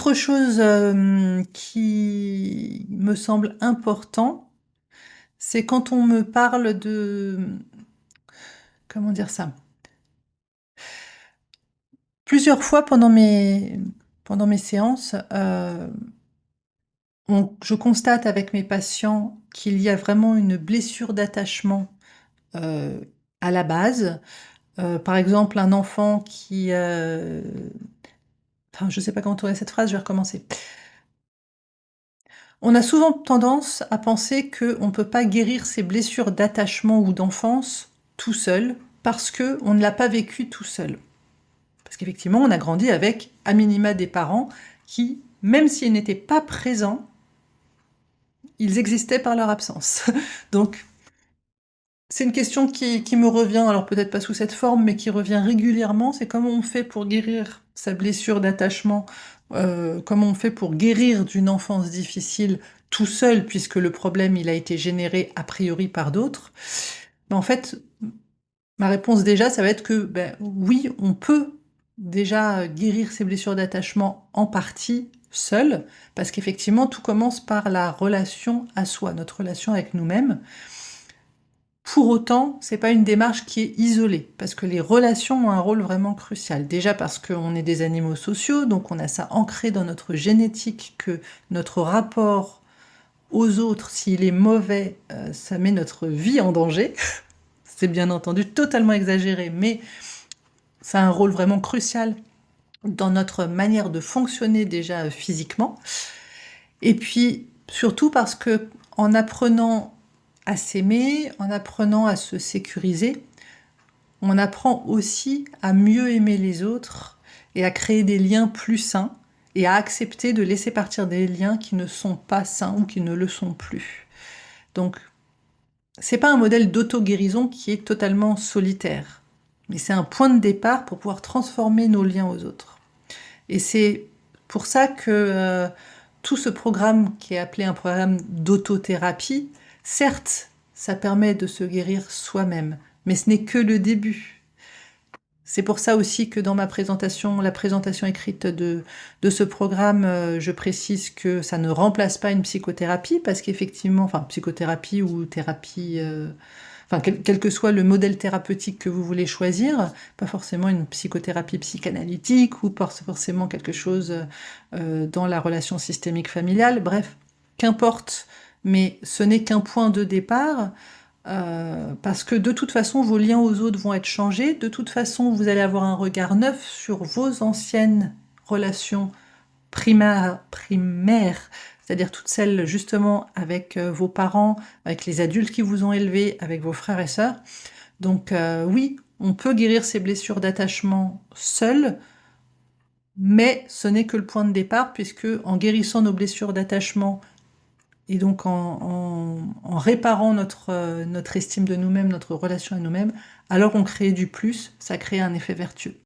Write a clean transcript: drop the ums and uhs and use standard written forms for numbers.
Autre chose, qui me semble important, c'est quand on me parle de, comment dire ça? Plusieurs fois pendant mes séances, je constate avec mes patients qu'il y a vraiment une blessure d'attachement, heu, à la base. Par exemple, un enfant qui, enfin, je ne sais pas comment tourner cette phrase, je vais recommencer. On a souvent tendance à penser qu'on ne peut pas guérir ses blessures d'attachement ou d'enfance tout seul, parce qu'on ne l'a pas vécu tout seul. Parce qu'effectivement, on a grandi avec, à minima, des parents qui, même s'ils n'étaient pas présents, ils existaient par leur absence. Donc, c'est une question qui me revient, alors peut-être pas sous cette forme, mais qui revient régulièrement, c'est comment on fait pour guérir sa blessure d'attachement, comment on fait pour guérir d'une enfance difficile tout seul, puisque le problème, il a été généré a priori par d'autres. Mais en fait, ma réponse déjà, ça va être que, oui, on peut déjà guérir ses blessures d'attachement en partie seul, parce qu'effectivement, tout commence par la relation à soi, notre relation avec nous-mêmes. Pour autant, c'est pas une démarche qui est isolée, parce que les relations ont un rôle vraiment crucial. Déjà parce qu'on est des animaux sociaux, donc on a ça ancré dans notre génétique que notre rapport aux autres, s'il est mauvais, ça met notre vie en danger. C'est bien entendu totalement exagéré, mais ça a un rôle vraiment crucial dans notre manière de fonctionner déjà physiquement. Et puis, surtout parce que en apprenant à s'aimer, en apprenant à se sécuriser, on apprend aussi à mieux aimer les autres et à créer des liens plus sains et à accepter de laisser partir des liens qui ne sont pas sains ou qui ne le sont plus. Donc, c'est pas un modèle d'auto-guérison qui est totalement solitaire, mais c'est un point de départ pour pouvoir transformer nos liens aux autres. Et c'est pour ça que tout ce programme qui est appelé un programme d'autothérapie, certes, ça permet de se guérir soi-même, mais ce n'est que le début. C'est pour ça aussi que dans ma présentation, la présentation écrite de ce programme, je précise que ça ne remplace pas une psychothérapie, parce qu'effectivement, enfin, psychothérapie ou thérapie, enfin, quel que soit le modèle thérapeutique que vous voulez choisir, pas forcément une psychothérapie psychanalytique ou pas forcément quelque chose dans la relation systémique familiale, bref, qu'importe, mais ce n'est qu'un point de départ. Parce que de toute façon, vos liens aux autres vont être changés. De toute façon, vous allez avoir un regard neuf sur vos anciennes relations primaires, c'est-à-dire toutes celles justement avec vos parents, avec les adultes qui vous ont élevé, avec vos frères et sœurs. Donc oui, on peut guérir ces blessures d'attachement seul, mais ce n'est que le point de départ, puisque en guérissant nos blessures d'attachement et donc en réparant notre estime de nous-mêmes, notre relation à nous-mêmes, alors on crée du plus, ça crée un effet vertueux.